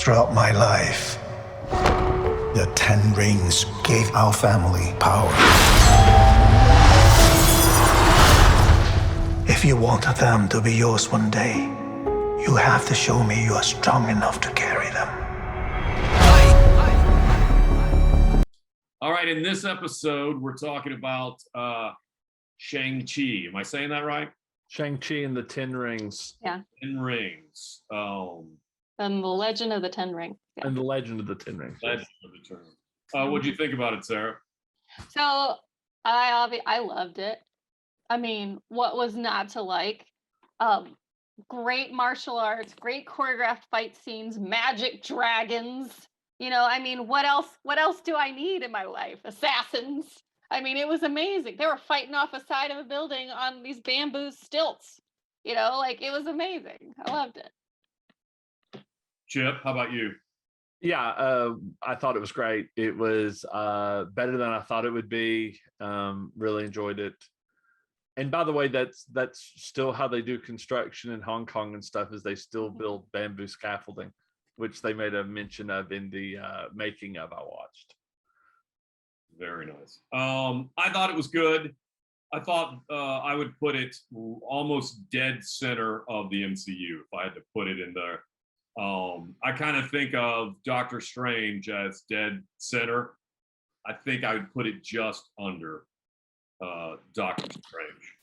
Throughout my life, the 10 rings gave our family power. If you want them to be yours one day, you have to show me you are strong enough to carry them. All right, in this episode, we're talking about Shang Chi. Am I saying that right? Shang Chi and the 10 Rings. Yeah. 10 Rings. And the Legend of the Ten Rings. Yeah. And the Legend of the 10 Rings. Legend of the Term. What do you think about it, Sarah? So I loved it. I mean, what was not to like? Great martial arts, great choreographed fight scenes, magic dragons. You know, I mean, what else do I need in my life? Assassins. I mean, it was amazing. They were fighting off a side of a building on these bamboo stilts. You know, like it was amazing. I loved it. Chip, how about you? Yeah, I thought it was great. It was better than I thought it would be. Really enjoyed it. And by the way, that's still how they do construction in Hong Kong and stuff, is they still build bamboo scaffolding, which they made a mention of in the making of I watched. Very nice. I thought it was good. I thought I would put it almost dead center of the MCU if I had to put it in there. I kind of think of Doctor Strange as dead center. I think I would put it just under Doctor Strange.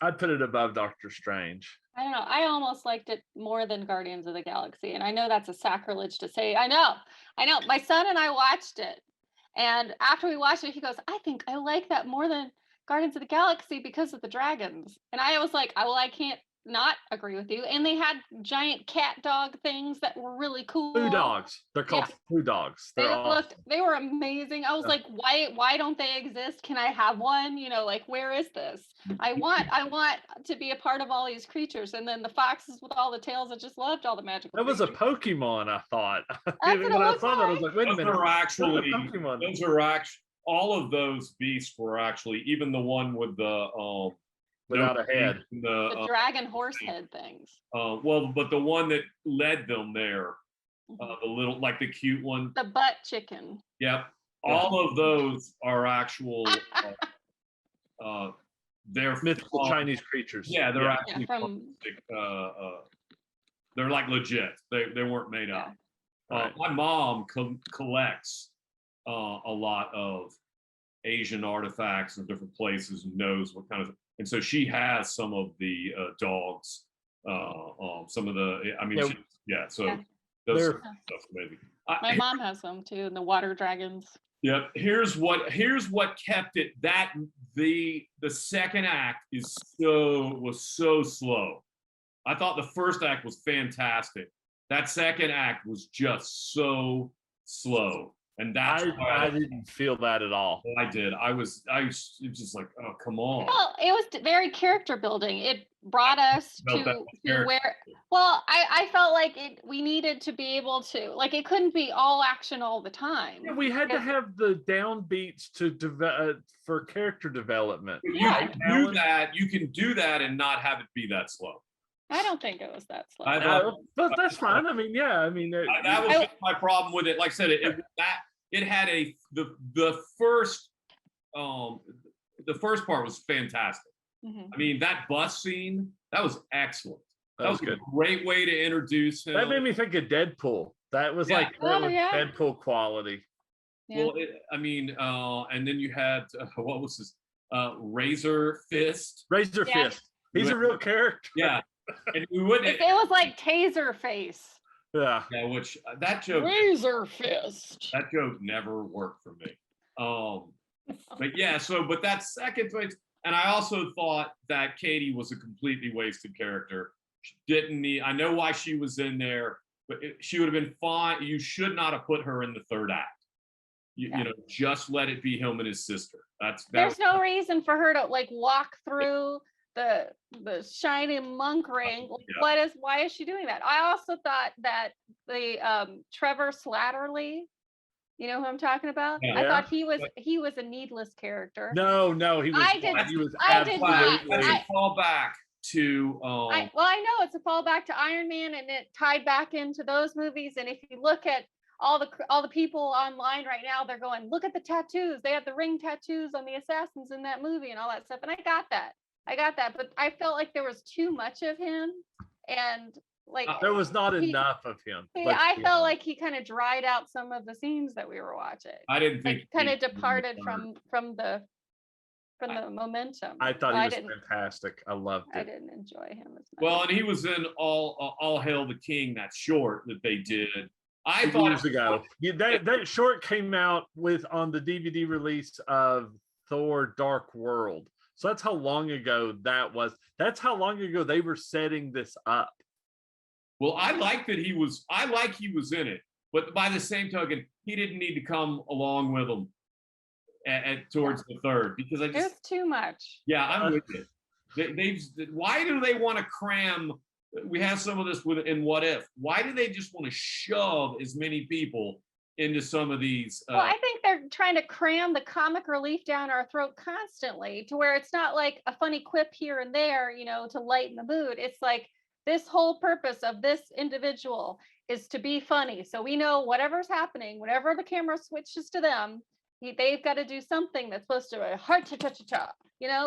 I'd put it above Doctor Strange. I don't know. I almost liked it more than Guardians of the Galaxy. And I know that's a sacrilege to say. I know. My son and I watched it. And after we watched it, he goes, I think I like that more than Guardians of the Galaxy because of the dragons. And I was like, I can't not agree with you. And they had giant cat dog things that were really cool. Foo dogs. They're called foo dogs. They were amazing. I was like, why don't they exist? Can I have one? You know, like, where is this? I want to be a part of all these creatures. And then the foxes with all the tails, I just loved all the magical That was a creatures. Pokemon, I thought. That's When what it I looked saw that, I was like. like, wait a minute. Those are actually all of those beasts were actually, even the one with the without a head. The dragon horse head things. Well, but the one that led them there, the little, like the cute one. The butt chicken. Yep. All of those are actual, they're Mythical Chinese creatures. Yeah, they're actually from, they're like legit. They weren't made up. Right. My mom collects a lot of Asian artifacts in different places and knows what kind of, and so she has some of the dogs, some of the, I mean, those stuff maybe. my mom has some too, and the water dragons. Yep. Here's what kept it. That the second act was so slow. I thought the first act was fantastic. That second act was just so slow. And that's why I didn't feel that at all. I did. I was just like, oh, come on. Well, it was very character building. It brought us to where, well, I felt like we needed to be able to, like, it couldn't be all action all the time. Yeah, we had to have the downbeats to for character development. You can do that and not have it be the slow. I don't think it was that slow. But that's fine. I mean, that was my problem with it. Like I said, it had the first part was fantastic. Mm-hmm. I mean, that bus scene, that was excellent. That was good. A great way to introduce him. That made me think of Deadpool. That was Deadpool quality. Yeah. Well, and then you had what was his Razor Fist. Fist. He's a real character. Yeah. And we wouldn't. It was like Taser Face. Yeah. Yeah, which that joke. Razor Fist. That joke never worked for me. But that second place, and I also thought that Katie was a completely wasted character. She didn't need. I know why she was in there, but she would have been fine. You should not have put her in the third act. You know, just let it be him and his sister. There's no reason for her to like walk through the shiny monk ring. Why is she doing that? I also thought that the Trevor Slattery, you know who I'm talking about? Yeah. I thought he was a needless character. No, he was. I did. He was I did not. I fall back to I know it's a fallback to Iron Man, and it tied back into those movies. And if you look at all the people online right now, they're going, look at the tattoos. They have the ring tattoos on the assassins in that movie and all that stuff. And I got that, but I felt like there was too much of him, and like There was not enough of him. I felt like he kind of dried out some of the scenes that we were watching. I didn't think kind of departed from the momentum. I thought he was fantastic. I loved it. I didn't enjoy him as much. Well, and he was in All Hail the King, that short that they did. I thought years ago. That short came out on the DVD release of Thor: Dark World. So that's how long ago that was. That's how long ago they were setting this up. Well, I like he was in it, but by the same token, he didn't need to come along with them towards the third, because I just, it's too much. Yeah, I'm with it. Why do they want to cram? We have some of this in What If. Why do they just want to shove as many people into some of these? Well, I think they're trying to cram the comic relief down our throat constantly, to where it's not like a funny quip here and there, to lighten the mood. It's like, this whole purpose of this individual is to be funny. So we know whatever's happening, whenever the camera switches to them, they've got to do something that's supposed to heart cha.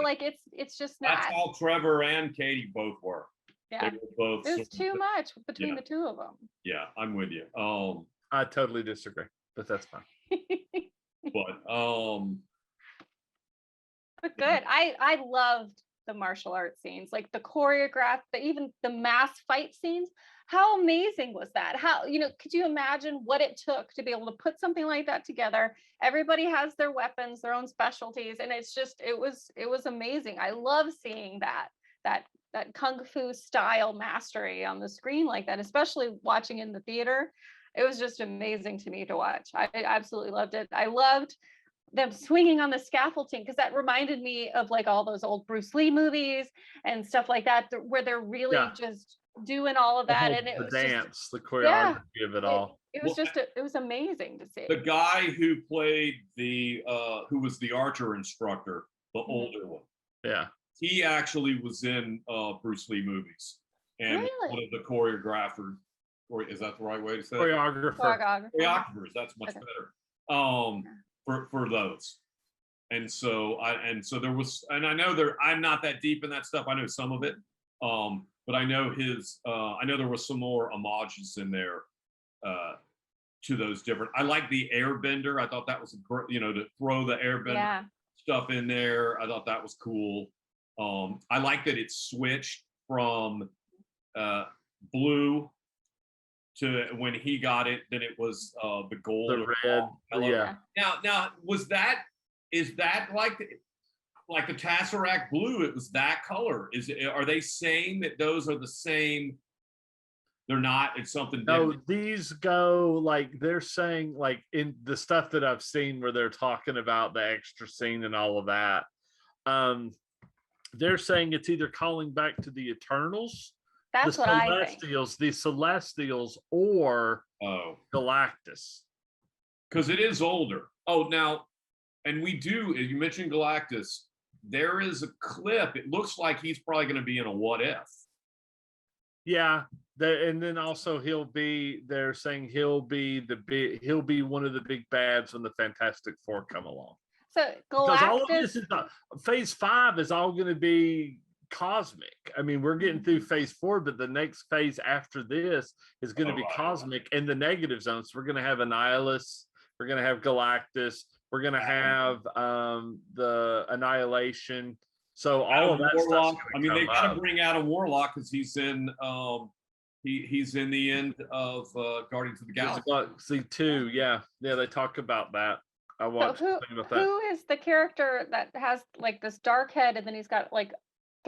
Like it's just not. That's how Trevor and Katie both were. Yeah, they were both. There's too much between the two of them. Yeah, I'm with you. I totally disagree, but that's fine. But good. I loved the martial arts scenes, like the choreographed, even the mass fight scenes. How amazing was that? How, could you imagine what it took to be able to put something like that together? Everybody has their weapons, their own specialties, and it's just, it was amazing. I love seeing that kung fu style mastery on the screen like that, especially watching in the theater. It was just amazing to me to watch. I absolutely loved it. I loved them swinging on the scaffolding, because that reminded me of like all those old Bruce Lee movies and stuff like that, where they're really just doing all of that. And it was dance, the choreography of it all. It was just, it was amazing to see. The guy who played who was the archer instructor, the older one. Yeah. He actually was in Bruce Lee movies, and one of the choreographers, or is that the right way to say it? Choreographers. That's much better. For those, and so there was, and I know I'm not that deep in that stuff. I know some of it, but I know I know there was some more homages in there to those different. I like the airbender. I thought that was to throw the airbender stuff in there. I thought that was cool. I like that it switched from blue to, when he got it, then it was the gold, the red. Yeah. Now is that like the Tesseract blue? It was that color. Are they saying that those are the same? They're not. It's something different. No, these go like, they're saying, like in the stuff that I've seen where they're talking about the extra scene and all of that. They're saying it's either calling back to the Eternals, that's what I think. The Celestials, or Galactus. Because it is older. Oh, now, and you mentioned Galactus. There is a clip. It looks like he's probably going to be in a What If. Yeah, and then also they're saying he'll be one of the big bads when the Fantastic Four come along. So Galactus, because all of this is phase 5 is all going to be cosmic. I mean, we're getting through phase 4, but the next phase after this is going to be cosmic in the negative zone. So we're going to have Annihilus, we're going to have Galactus, we're going to have the Annihilation. So all of that Warlock. I mean, they got to bring out a Warlock, because he's in he's in the end of Guardians of the Galaxy 2. Yeah, they talk about that. I watched something about that. Who is the character that has like this dark head, and then he's got like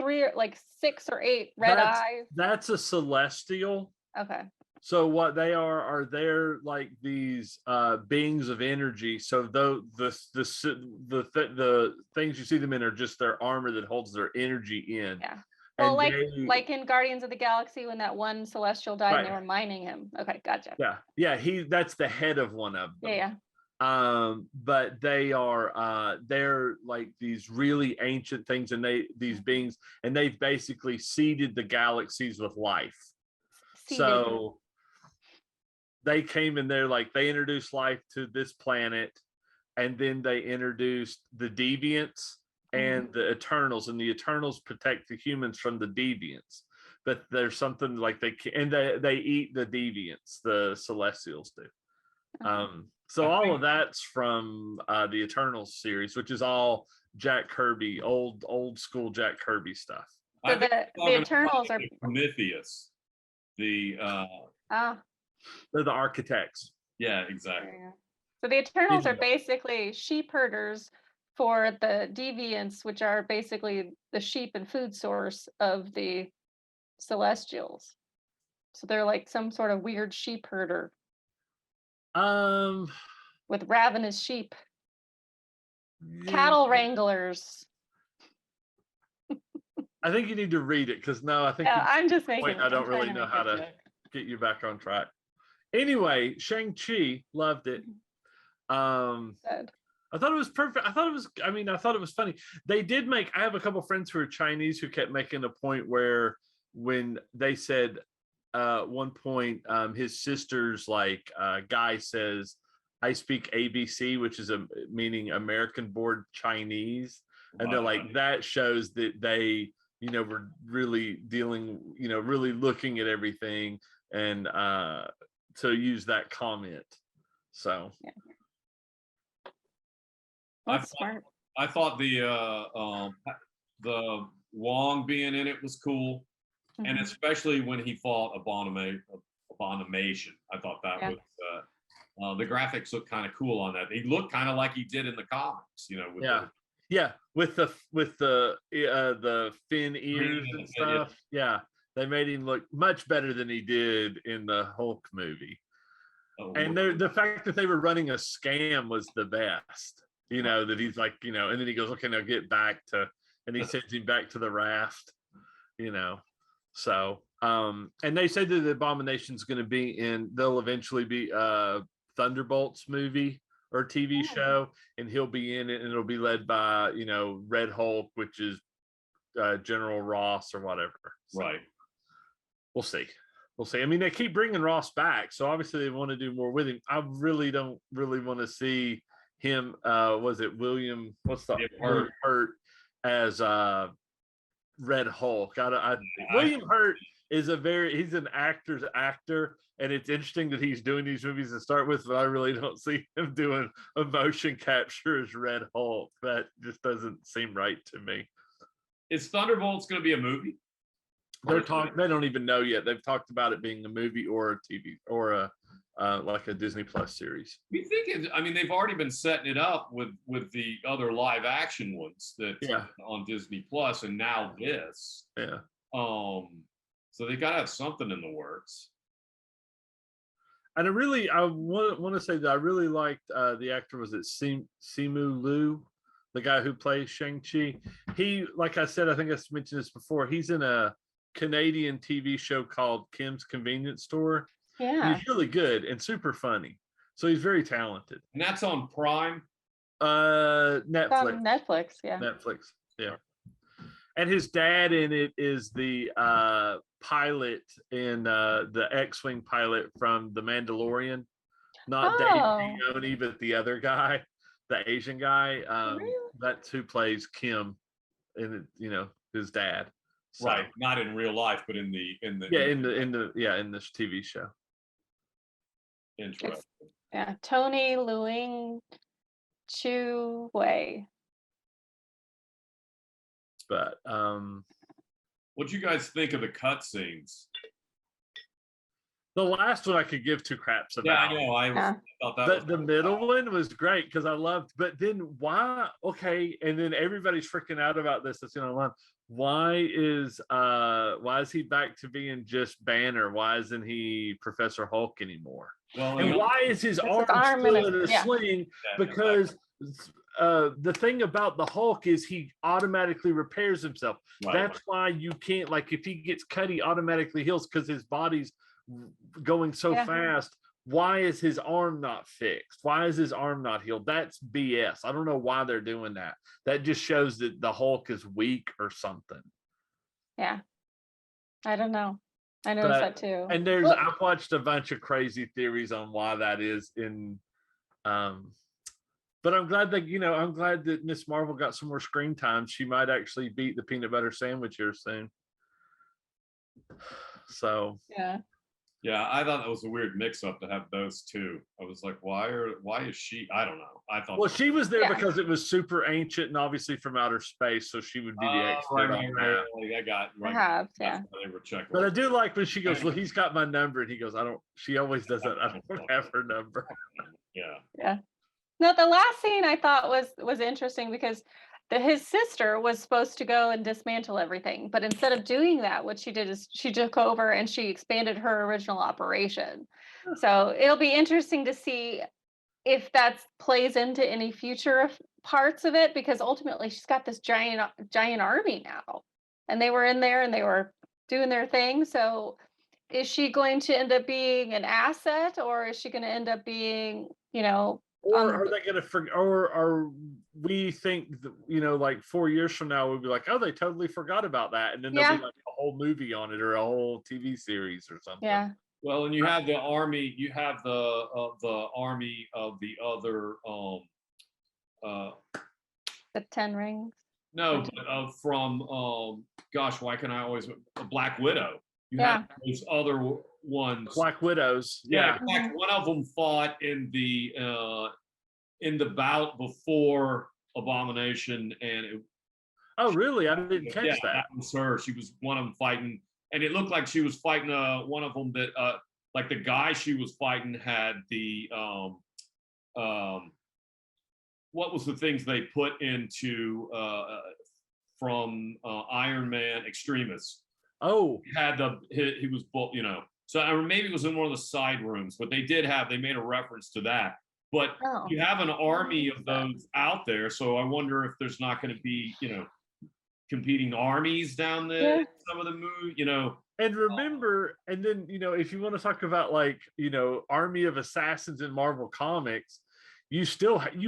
6 or 8 red eyes? That's a Celestial. Okay. So what they are they're like these beings of energy. So the things you see them in are just their armor that holds their energy in. Yeah. Well, like in Guardians of the Galaxy, when that one Celestial died and they were mining him. Okay, gotcha. Yeah. That's the head of one of them. Yeah. But they're like these really ancient things, and these beings, and they've basically seeded the galaxies with life. Seeded. So they came in there, like they introduced life to this planet, and then they introduced the deviants and the Eternals, and the Eternals protect the humans from the deviants. But there's something like they eat the deviants, the Celestials do. So all of that's from the Eternals series, which is all Jack Kirby, old school Jack Kirby stuff. So the Eternals are Prometheus. They're the architects. Yeah, exactly. So the Eternals are basically sheep herders for the deviants, which are basically the sheep and food source of the Celestials. So they're like some sort of weird sheep herder. With ravenous sheep. Cattle wranglers. I think you need to read it, because I think I'm just making. I don't really know how to get you back on track. Anyway, Shang-Chi, loved it. I thought it was perfect. I thought it was funny. They did I have a couple friends who are Chinese who kept making a point where when they said one point, his sister's guy says, "I speak ABC," which is meaning American born Chinese. And they're like, that shows that they, were really dealing, really looking at everything, and to use that comment. So yeah. That's smart. I thought the Wong being in it was cool, and especially when he fought Abomination. I thought that was the graphics looked kind of cool on that. He looked kind of like he did in the comics, with the fin ears and stuff. Yeah, they made him look much better than he did in the Hulk movie. And the fact that they were running a scam was the best. That he's like, and then he goes, "Okay, now get back to," and he sends him back to the raft. So and they said that the Abomination's going to be they'll eventually be Thunderbolts movie or TV show, and he'll be in it, and it'll be led by Red Hulk, which is General Ross or whatever. So, right. We'll see. I mean, they keep bringing Ross back, so obviously they want to do more with him. I really don't want to see him. Was it William? What's the Hurt as Red Hulk? William Hurt is he's an actor's actor, and it's interesting that he's doing these movies to start with, but I really don't see him doing a motion capture as Red Hulk. That just doesn't seem right to me. Is Thunderbolts going to be a movie? They don't even know yet. They've talked about it being a movie or a TV or like a Disney Plus series. We think they've already been setting it up with the other live action ones that on Disney Plus, and now this. Yeah. So they gotta have something in the works. And I want to say that I really liked the actor. Was it Simu Liu, the guy who plays Shang-Chi? He, like I said, I think I mentioned this before. He's in a Canadian TV show called Kim's Convenience Store. Yeah, he's really good and super funny. So he's very talented. And that's on Prime. Netflix. Netflix, yeah. Netflix, yeah. And his dad in it is the pilot in the X-Wing pilot from The Mandalorian. Not Dave Filoni, but the other guy, the Asian guy. Really? That's who plays Kim, and his dad. So, right, not in real life, but in this TV show. Interesting. Tony Luing Chu Wei. But what do you guys think of the cutscenes? The last one I could give two craps about. Yeah, I know. I thought that the middle one was great because I loved. But then why? Okay, and then everybody's freaking out about this. That's online. Why is he back to being just Banner? Why isn't he Professor Hulk anymore? Well, and why is his arm still in a sling? Because the thing about the Hulk is he automatically repairs himself. That's why you can't, like, if he gets cut, he automatically heals because his body's going so fast. why is his arm not fixed? Why is his arm not healed? That's BS. I don't know why they're doing that. That just shows that the Hulk is weak or something. Yeah. I don't know. I noticed that too. And I've watched a bunch of crazy theories on why that is in but I'm glad that Miss Marvel got some more screen time. She might actually beat the peanut butter sandwich here soon. So yeah. Yeah, I thought that was a weird mix-up to have those two. I was like, why is she? I don't know. I thought. Well, she was there Yeah. because it was super ancient and obviously from outer space, so she would be the expert on that. I got right. Perhaps, That's yeah. why they were checking. But I do like when she goes, "Well, he's got my number," and he goes, "I don't." She always does that. I don't have her number. Yeah. Yeah. No, the last scene I thought was interesting because his sister was supposed to go and dismantle everything, but instead of doing that, what she did is she took over and she expanded her original operation. So it'll be interesting to see if that plays into any future parts of it, because ultimately she's got this giant army now, and they were in there and they were doing their thing. So is she going to end up being an asset, or is she going to end up being, Or are they going to or are we think that, like 4 years from now we'll be like, oh, they totally forgot about that, and then there'll be like a whole movie on it or a whole TV series or something. Yeah. Well, and you have the army. You have the army of the other. The 10 Rings. No, but from gosh, why can I always Black Widow? You have those other ones. Black Widows. Yeah, in fact, one of them fought in the bout before Abomination, and oh, really? I didn't catch that. That was her. She was one of them fighting, and it looked like she was fighting one of them that like the guy she was fighting had the what was the things they put into from Iron Man Extremis. Oh, he was so maybe it was in one of the side rooms, but they made a reference to that. But you have an army of those out there, so I wonder if there's not going to be competing armies down there in some of the movie, And remember, and then if you want to talk about like army of assassins in Marvel Comics, you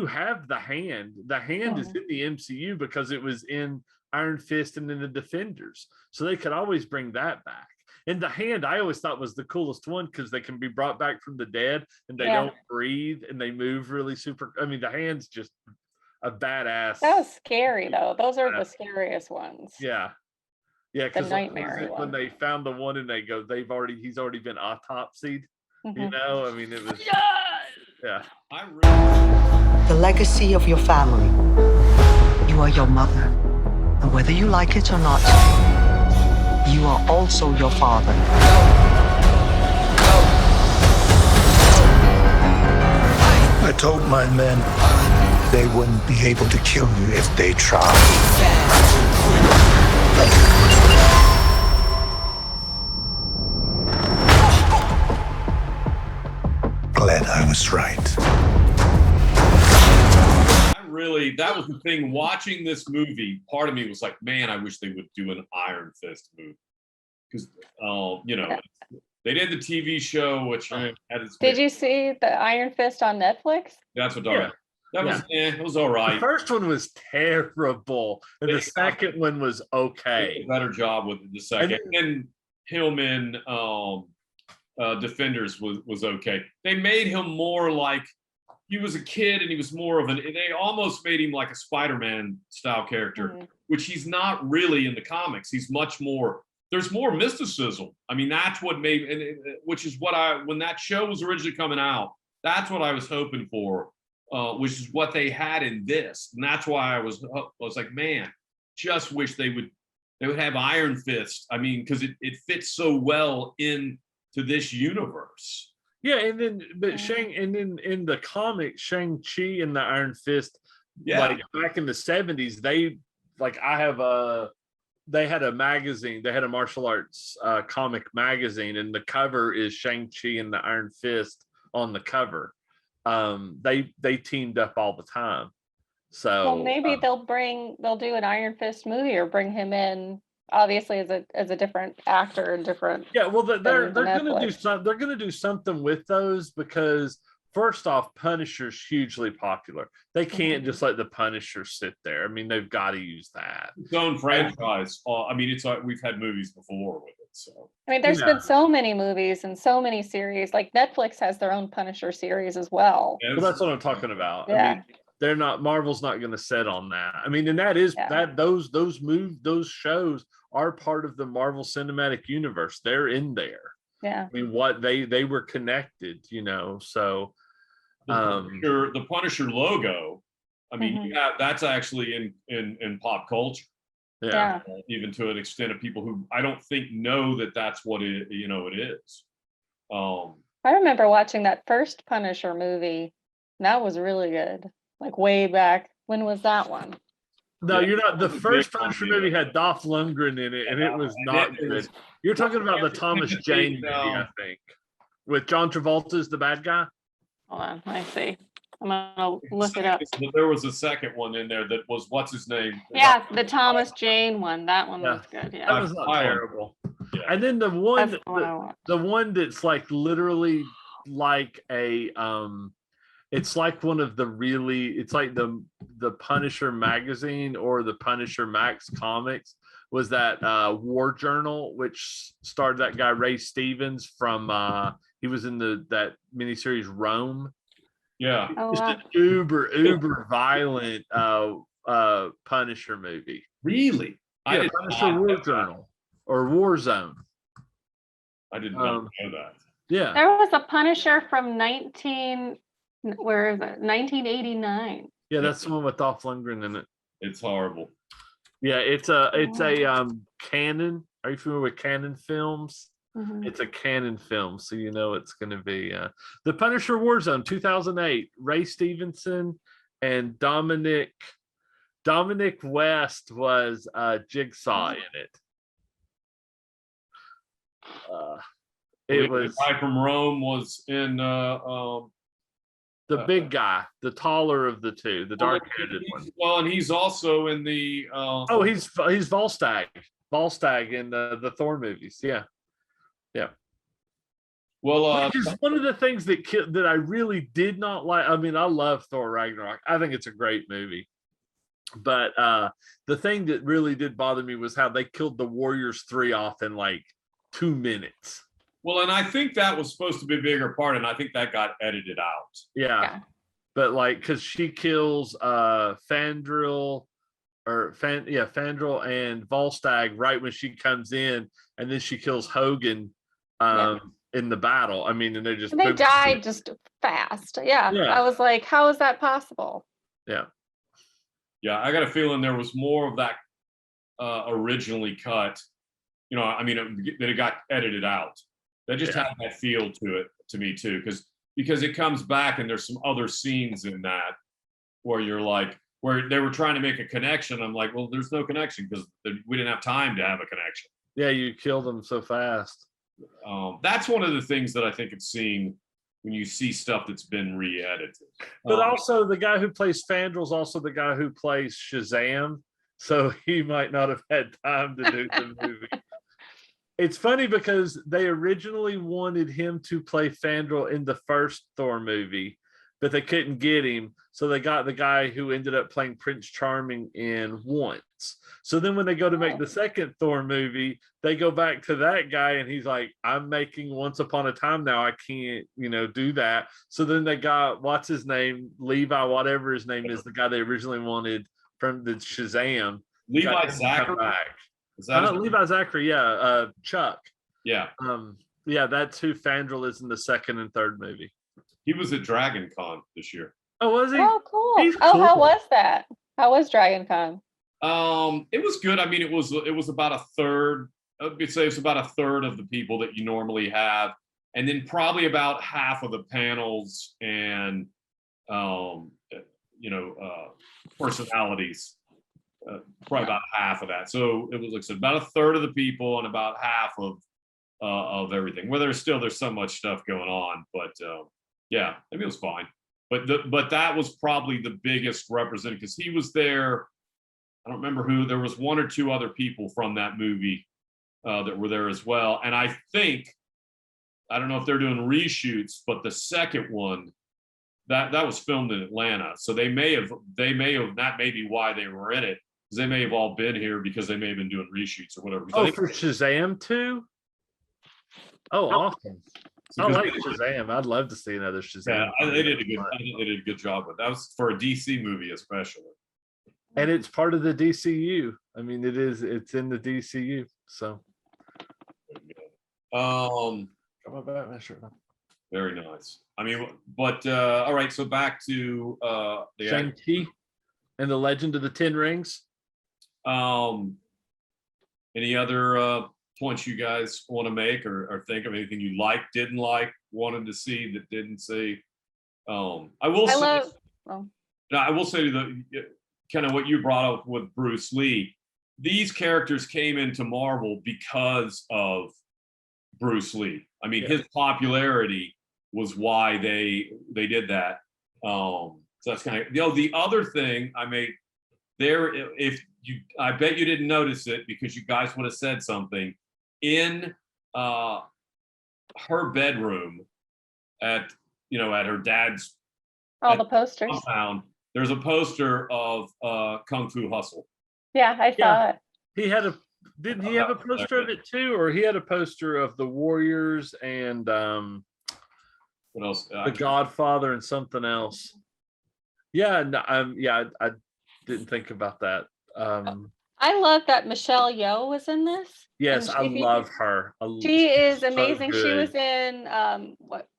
have the Hand. The Hand is in the MCU because it was in Iron Fist and in the Defenders, so they could always bring that back. And the Hand, I always thought was the coolest one because they can be brought back from the dead and they don't breathe and they move really super. I mean, the Hand's just a badass. That was scary though. Those are the scariest ones. Yeah. Yeah, the nightmare when they found the one and they go, he's already been autopsied. Mm-hmm. I mean, it was yeah. The legacy of your family. You are your mother. And whether you like it or not, you are also your father. I told my men they wouldn't be able to kill you if they tried. Glad I was right. That was the thing. Watching this movie, part of me was like, man, I wish they would do an Iron Fist movie. Because, they did the TV show, which had its. Did you see the Iron Fist on Netflix? That's what it was all right. The first one was terrible, and the second one was okay. They did a better job with the second. And Hillman Defenders was okay. They made him more like he was a kid, and he was more of they almost made him like a Spiderman style character, which he's not really in the comics. He's much more, there's more mysticism. I mean, that's what made, which is what when that show was originally coming out, that's what I was hoping for, which is what they had in this. And that's why I was like, man, just wish they would have Iron Fist. I mean, because it fits so well into this universe. Yeah, and then in the comics, Shang Chi and the Iron Fist, like back in the 70s, they had a magazine, they had a martial arts comic magazine, and the cover is Shang Chi and the Iron Fist on the cover. They teamed up all the time. So maybe they'll do an Iron Fist movie or bring him in obviously as a different actor and different. Yeah, well, they're than gonna do Netflix. they're gonna do something with those because first off, Punisher's hugely popular. They can't just let the Punisher sit there. I mean, they've got to use that. Its own franchise. I mean, it's like we've had movies before with it. So I mean, there's Yeah. been so many movies and so many series. Like Netflix has their own Punisher series as well. yeah, Well, that's what I'm talking about. I Yeah. mean, they're not Marvel's not going to set on that. I mean, and that is Yeah. that those those shows are part of the Marvel Cinematic Universe. They're in there. Yeah. I mean, what they were connected, you know. So the Punisher logo. I mean, Mhm. that's actually in pop culture. yeah. Even to an extent of people who I don't think know that that's what it is. I remember watching that first Punisher movie. That was really good. Like way back. When was that one? No, Yeah. you're not. The Big first one, Punisher yeah. movie had Dolph Lundgren in it, and it was And not it was- good. You're talking about the it Thomas was Jane big, movie, I think, with John Travolta as the bad guy. Hold on, I see. I'm gonna look it up. But there was a second one in there that was what's his name? Yeah, the Thomas Jane one. That one Yeah. was good. That Yeah. was not Island. terrible. Yeah. And then the one, That's the one I want. the one that's like literally like a it's like one of the really, it's like the Punisher magazine or the Punisher Max comics, was that War Journal, which starred that guy Ray Stevens from he was in that miniseries Rome. Yeah. Oh, Just wow. an uber violent Punisher movie. Really? I Yeah, did Punisher not War know that. Journal or War Zone. I did not Um, know that. Yeah. There was a Punisher from where is it? 1989. Yeah, that's the one with Dolph Lundgren in it. It's horrible. Yeah, it's a Canon. Are you familiar with Canon Films? Mhm. It's a Canon film, so you know it's going to be the Punisher Warzone 2008. Ray Stevenson and Dominic West was Jigsaw in it. It was the guy from Rome was in the big guy, the taller of the two, the dark-haired one. well, and he's also in the Oh, he's Volstagg in the Thor movies. Yeah. well Which is one of the things that I really did not like. I mean, I love Thor Ragnarok. I think it's a great movie. But the thing that really did bother me was how they killed the Warriors 3 off in like 2 minutes. well, and I think that was supposed to be a bigger part, and I think that got edited out. Yeah. But like, because she kills Fandral and Volstagg right when she comes in, and then she kills Hogan in the battle. I mean, and they just And they died just fast. Yeah. Yeah. I was like, how is that possible? Yeah. Yeah, I got a feeling there was more of that originally cut. You know, I mean, that it got edited out. That just had that feel to it to me too, because it comes back and there's some other scenes in that where you're like, where they were trying to make a connection. I'm like, well, there's no connection because we didn't have time to have a connection. Yeah, you killed them so fast. That's one of the things that I think it's seen when you see stuff that's been re-edited. But also, the guy who plays Fandral's also the guy who plays Shazam, so he might not have had time to do the movie. It's funny because they originally wanted him to play Fandral in the first Thor movie, but they couldn't get him, so they got the guy who ended up playing Prince Charming in Once. So then when they go to make the second Thor movie, they go back to that guy, and he's like, I'm making Once Upon a Time now. I can't, do that. So then they got, what's his name? Levi, whatever his name is, the guy they originally wanted from the Shazam. Levi Zachary? Is that Levi Zachary, yeah. Chuck. Yeah. Yeah, that's who Fandral is in the second and third movie. He was at Dragoncon this year. Oh, was he? Oh, cool. He's Oh, how cool. was that? How was Dragoncon? It was good. I mean, it was about a third. I'd say it's about a third of the people that you normally have, and then probably about half of the panels and personalities. Probably about half of that. So it was like I said, about a third of the people and about half of everything. Where there's so much stuff going on, but yeah, maybe it was fine. But that was probably the biggest representative because he was there. I don't remember who. There was one or two other people from that movie that were there as well. And I think, I don't know if they're doing reshoots, but the second one that was filmed in Atlanta, so that may be why they were in it, because they may have all been here because they may have been doing reshoots or whatever. Oh, for Shazam 2? Oh, awesome. I like Shazam. I'd love to see another Shazam. Yeah, they did a good. I think they did a good job with that. Was for a DC movie, especially. And it's part of the DCU. I mean, it's in the DCU. So, very nice. I mean, but all right. So back to the Shang Chi and the Legend of the Ten Rings. Any other points you guys want to make, or think of anything you liked, didn't like, wanted to see that didn't see? I will say the kind of what you brought up with Bruce Lee. These characters came into Marvel because of Bruce Lee. I mean, his popularity was why they did that. So that's kind of, the other thing I made there, I bet you didn't notice it because you guys would have said something in her bedroom at her dad's All the posters. compound. There's a poster of Kung Fu Hustle. Yeah, I saw it. Didn't he have a poster of it too, or he had a poster of the Warriors and What else? the Godfather and something else? Yeah, no, I didn't think about that. I love that Michelle Yeoh was in this. Yes, I love her. She is so amazing. She good. was in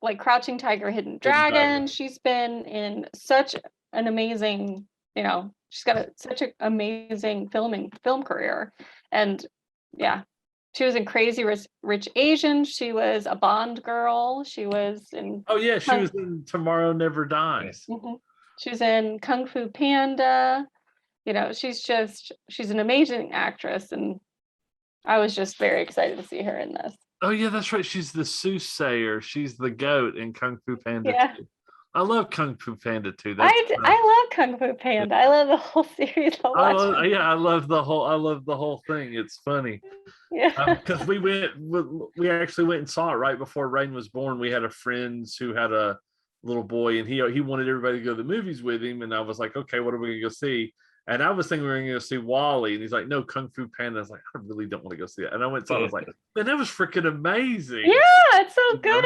like Crouching Tiger, Hidden Dragon. She's been in such an amazing, she's got such an amazing film career. And yeah, she was in Crazy Rich Asian. She was a Bond girl. She was in she was in Tomorrow Never Dies. Mm-hmm. She's in Kung Fu Panda. She's an amazing actress, and I was just very excited to see her in this. Oh yeah, that's right. She's the soothsayer. She's the goat in Kung Fu Panda 2. I love Kung Fu Panda 2. I love Kung Fu Panda. I love the whole series. I love the whole thing. It's funny. Yeah. Because we actually went and saw it right before Rain was born. We had a friend who had a little boy, and he wanted everybody to go to the movies with him, and I was like, okay, what are we gonna go see? And I was thinking we were going to go see Wall-E, and he's like, no, Kung Fu Panda. I was like, I really don't want to go see it. And I went and saw it. I was like, man, that was freaking amazing. Yeah, it's so good.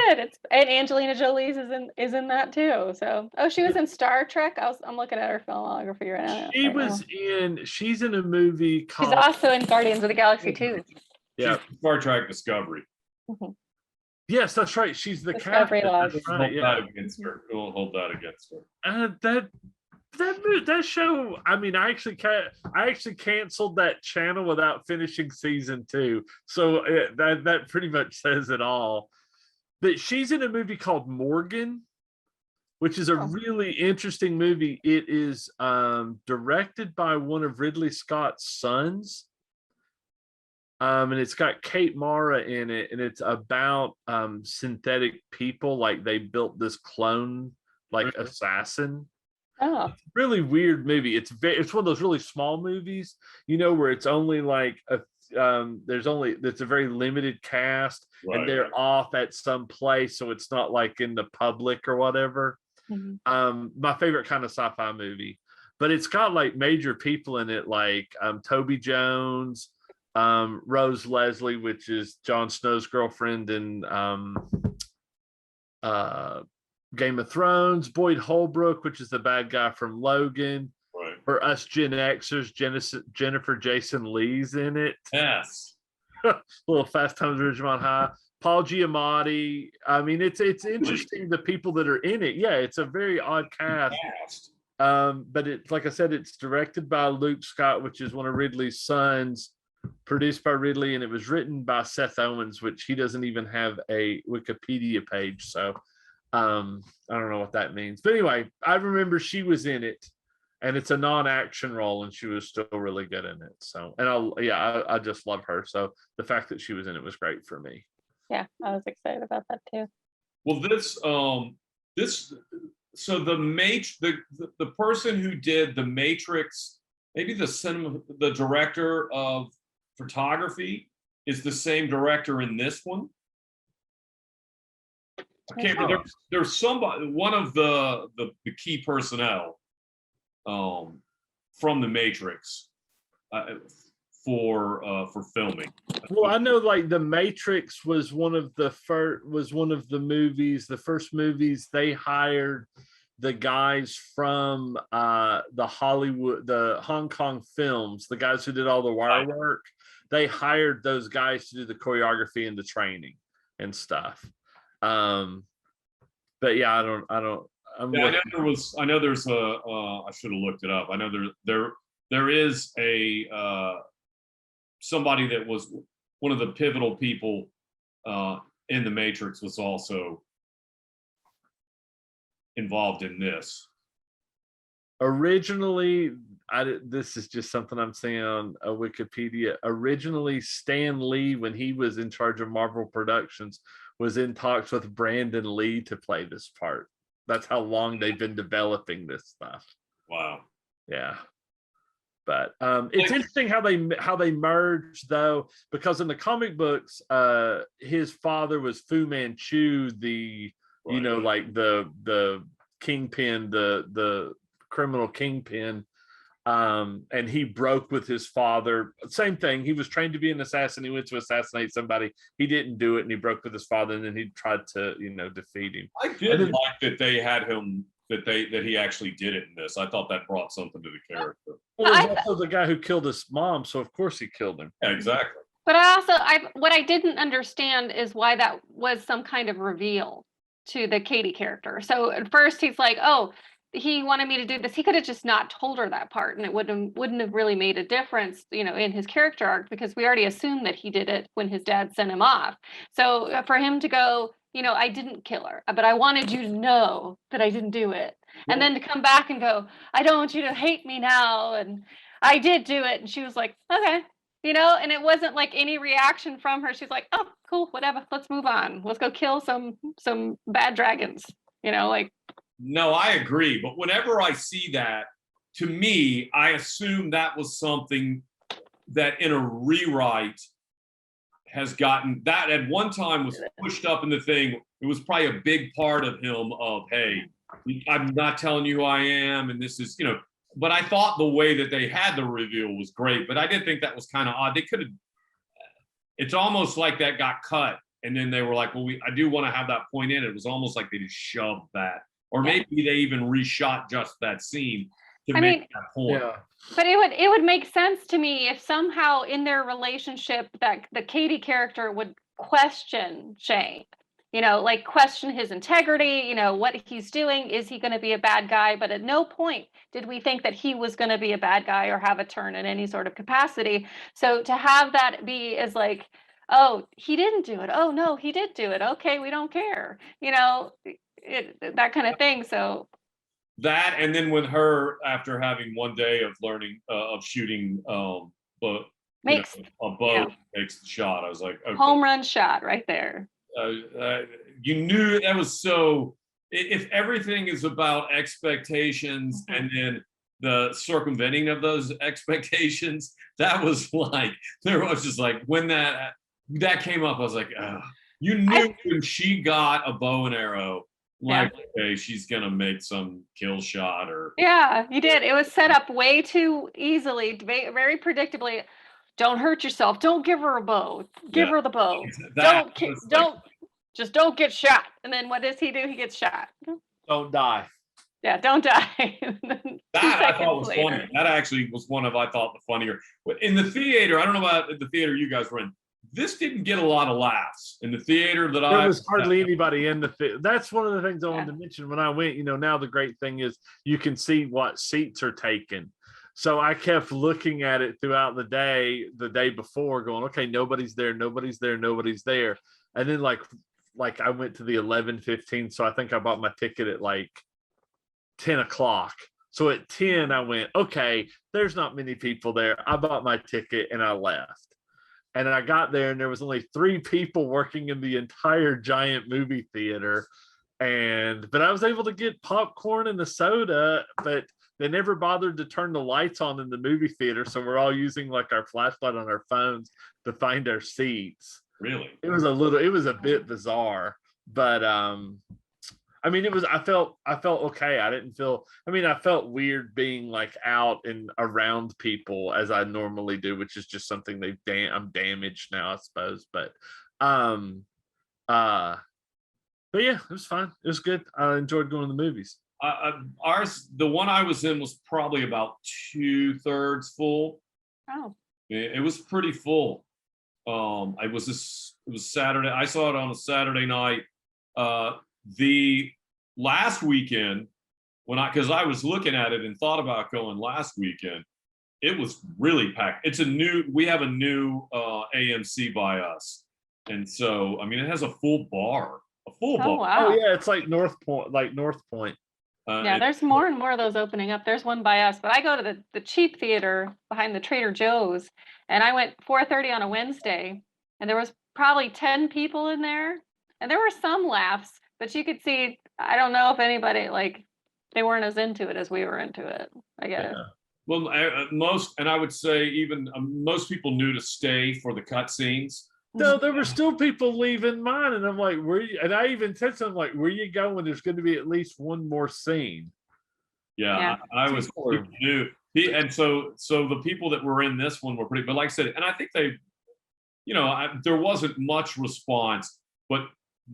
And Angelina Jolie's is in that too. So, she was in Star Trek. I'm looking at her filmography right now. She's in a movie called. She's also in Guardians of the Galaxy too. Yeah, Star Trek Discovery. Mm-hmm. Yes, that's right. She's the Discovery captain. Log. We'll hold that against her. That show, I mean, I actually canceled that channel without finishing season 2, so that pretty much says it all. But she's in a movie called Morgan, which is a really interesting movie. It is directed by one of Ridley Scott's sons, and it's got Kate Mara in it, and it's about synthetic people, like they built this clone assassin. Oh, It's a really weird movie. It's one of those really small movies, where it's only like it's a very limited cast, and they're off at some place, so it's not like in the public or whatever. mm-hmm. My favorite kind of sci-fi movie, but it's got like major people in it, like Toby Jones, Rose Leslie, which is Jon Snow's girlfriend in Game of Thrones, Boyd Holbrook, which is the bad guy from Logan. Right. For us Gen Xers, Jennifer Jason Leigh's in it. Yes. Little Fast Times at Ridgemont High. Paul Giamatti. I mean, it's interesting the people that are in it. Yeah, it's a very odd cast. But it's like I said, it's directed by Luke Scott, which is one of Ridley's sons, produced by Ridley, and it was written by Seth Owens, which he doesn't even have a Wikipedia page. So I don't know what that means. But anyway, I remember she was in it, and it's a non-action role, and she was still really good in it. So, and I just love her. So the fact that she was in it was great for me. Yeah, I was excited about that too. Well, so the person who did the Matrix maybe the director of photography is the same director in this one. I can't remember. There's somebody, one of the key personnel from the Matrix for filming. Well, I know like the Matrix was one of the movies, the first movies they hired the guys from the Hong Kong films, the guys who did all the wire work. They hired those guys to do the choreography and the training and stuff. But yeah, I know there's I should have looked it up. I know there is a somebody that was one of the pivotal people in the Matrix was also involved in this. Originally, this is just something I'm seeing on Wikipedia. Originally, Stan Lee, when he was in charge of Marvel Productions, was in talks with Brandon Lee to play this part. That's how long they've been developing this stuff. Wow. Yeah. But it's interesting how they merged, though, because in the comic books, his father was Fu Manchu, the the kingpin, the criminal kingpin, and he broke with his father. Same thing. He was trained to be an assassin. He went to assassinate somebody. He didn't do it, and he broke with his father. And then he tried to, defeat him. I did like that they had him. That he actually did it in this. I thought that brought something to the character. Well, he's also the guy who killed his mom, so of course he killed him. Yeah, exactly. But what I didn't understand is why that was some kind of reveal to the Katie character. So at first he's like, oh, he wanted me to do this. He could have just not told her that part, and it wouldn't have really made a difference, in his character arc, because we already assumed that he did it when his dad sent him off. So for him to go, I didn't kill her, but I wanted you to know that I didn't do it. And then to come back and go, I don't want you to hate me now. And I did do it. And she was like, okay, and it wasn't like any reaction from her. She's like, oh, cool, whatever. Let's move on. Let's go kill some bad dragons, No, I agree. But whenever I see that, to me, I assume that was something that in a rewrite has gotten, that at one time was pushed up in the thing. It was probably a big part of him of, hey, I'm not telling you who I am. And this is, but I thought the way that they had the reveal was great, but I did think that was kind of odd. They could have, it's almost like that got cut. And then they were like, well, I do want to have that point in. It was almost like they just shoved that, or maybe they even reshot just that scene to make that point. Yeah. But it would make sense to me if somehow in their relationship that the Katie character would question Shane, question his integrity, what he's doing. Is he going to be a bad guy? But at no point did we think that he was going to be a bad guy or have a turn in any sort of capacity. So to have that be as like, oh, he didn't do it. Oh, no, he did do it. Okay, we don't care. That kind of thing. So that, and then with her, after having one day of learning of shooting, but makes a bow makes the shot. I was like, okay. Home run shot right there. You knew that was so. If everything is about expectations and then the circumventing of those expectations, that was like, there was just like when that came up, I was like, oh. You knew when she got a bow and arrow. Like, okay, she's gonna make some kill shot, or you did. It was set up way too easily, very predictably. Don't hurt yourself. Don't give her a bow. Give her the bow. Don't get shot. And then what does he do? He gets shot. Don't die. Yeah, don't die. That I thought was funny. That actually was one of, I thought, the funnier. But in the theater, I don't know about the theater you guys were in. This didn't get a lot of laughs in the theater that there was hardly anybody in the theater. That's one of the things I wanted to mention when I went. Now the great thing is you can see what seats are taken. So I kept looking at it throughout the day before, going, okay, nobody's there. And then like I went to the 11:15, so I think I bought my ticket at like 10 o'clock. So at 10, I went, okay, there's not many people there. I bought my ticket and I left. And I got there and there was only 3 people working in the entire giant movie theater. But I was able to get popcorn and the soda, but they never bothered to turn the lights on in the movie theater, so we're all using like our flashlight on our phones to find our seats. Really? It was a bit bizarre, but I mean, I felt okay. I felt weird being like out and around people as I normally do, which is just something I'm damaged now, I suppose. But yeah, it was fine. It was good. I enjoyed going to the movies. The one I was in was probably about 2/3 full. Oh. It was pretty full. It was Saturday. I saw it on a Saturday night. The last weekend, because I was looking at it and thought about going last weekend, it was really packed. We have a new AMC by us, and so I mean it has a full bar, bar. Wow. Oh yeah, it's like North Point. Yeah, there's more and more of those opening up. There's one by us, but I go to the cheap theater behind the Trader Joe's, and I went 4:30 on a Wednesday, and there was probably 10 people in there, and there were some laughs, but you could see, I don't know if anybody, like, they weren't as into it as we were into it, I guess. Yeah. Well, I would say even most people knew to stay for the cutscenes. No, there were still people leaving mine, and I'm like, where you? And I even said something like, where you going? There's going to be at least one more scene. Yeah. I was new. And so the people that were in this one were pretty, but like I said, and I think they, there wasn't much response, but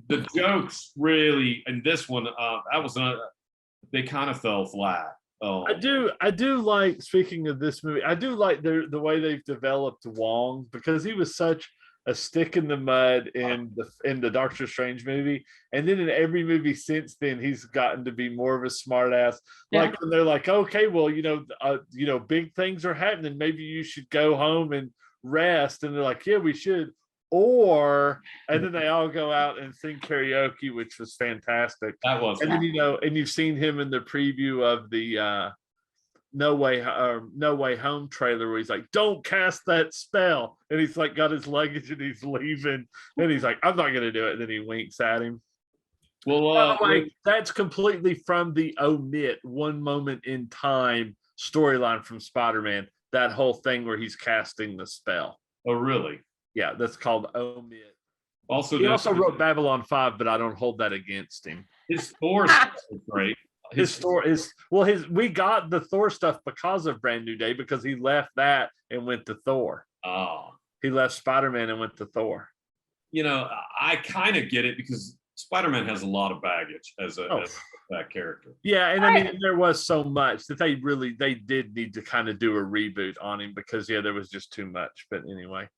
the jokes really, in this one, they kind of fell flat. I do like, speaking of this movie, I do like the way they've developed Wong, because he was such a stick in the mud in the Doctor Strange movie, and then in every movie since then he's gotten to be more of a smart ass. Yeah. Like when they're like, okay, well, big things are happening, maybe you should go home and rest, and they're like, yeah, we should. And then they all go out and sing karaoke, which was fantastic. That was. And then and you've seen him in the preview of the No Way Home trailer where he's like, don't cast that spell, and he's like got his luggage and he's leaving, and he's like, I'm not gonna do it, and then he winks at him. Well, by the way, that's completely from the omit one moment in time storyline from Spider-Man, that whole thing where he's casting the spell. Oh really? Yeah, that's called omit. Also, he also wrote Babylon 5, but I don't hold that against him. His Thor stuff is great. We got the Thor stuff because of Brand New Day, because he left that and went to Thor. Oh. He left Spider-Man and went to Thor. I kind of get it, because Spider-Man has a lot of baggage as that character. Yeah, and I mean, there was so much that they did need to kind of do a reboot on him, because there was just too much. But anyway.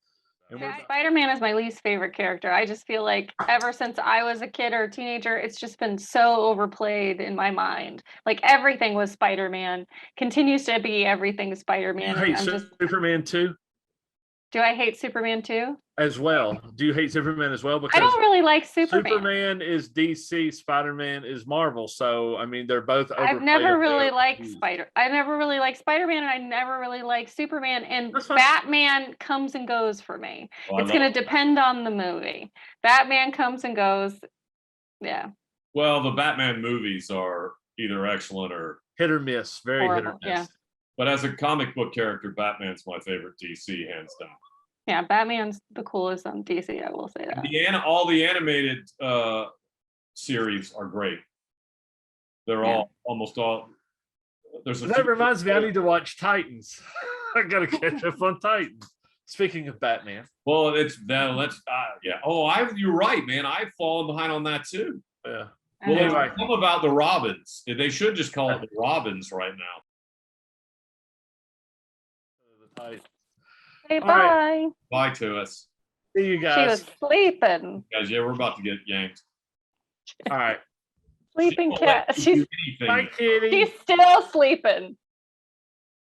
Spider-Man is my least favorite character. I just feel like ever since I was a kid or a teenager, it's just been so overplayed in my mind. Like everything was Spider-Man, continues to be everything Spider-Man. You hate Superman too? Do I hate Superman too? As well. Do you hate Superman as well? Because I don't really like Superman. Superman is DC, Spider-Man is Marvel. So I mean, they're both. I've never really liked Spider-Man, and I never really liked Superman. And Batman comes and goes for me. Well, it's going to depend on the movie. Batman comes and goes. Yeah. Well, the Batman movies are either excellent or hit or miss. Very horrible. Hit or miss. Yeah. But as a comic book character, Batman's my favorite DC, hands down. Yeah, Batman's the coolest on DC, I will say that. All the animated series are great. They're almost all. That reminds me, I need to watch Titans. I gotta catch up on Titans. Speaking of Batman. Well, you're right, man. I've fallen behind on that too. Yeah. Well, anyway, how about the Robins? They should just call it the Robins right now. Say bye. Right. Bye to us. See you guys. She was sleeping. Guys, we're about to get yanked. All right. Sleeping cat. She's Bye, kitty. She's still sleeping.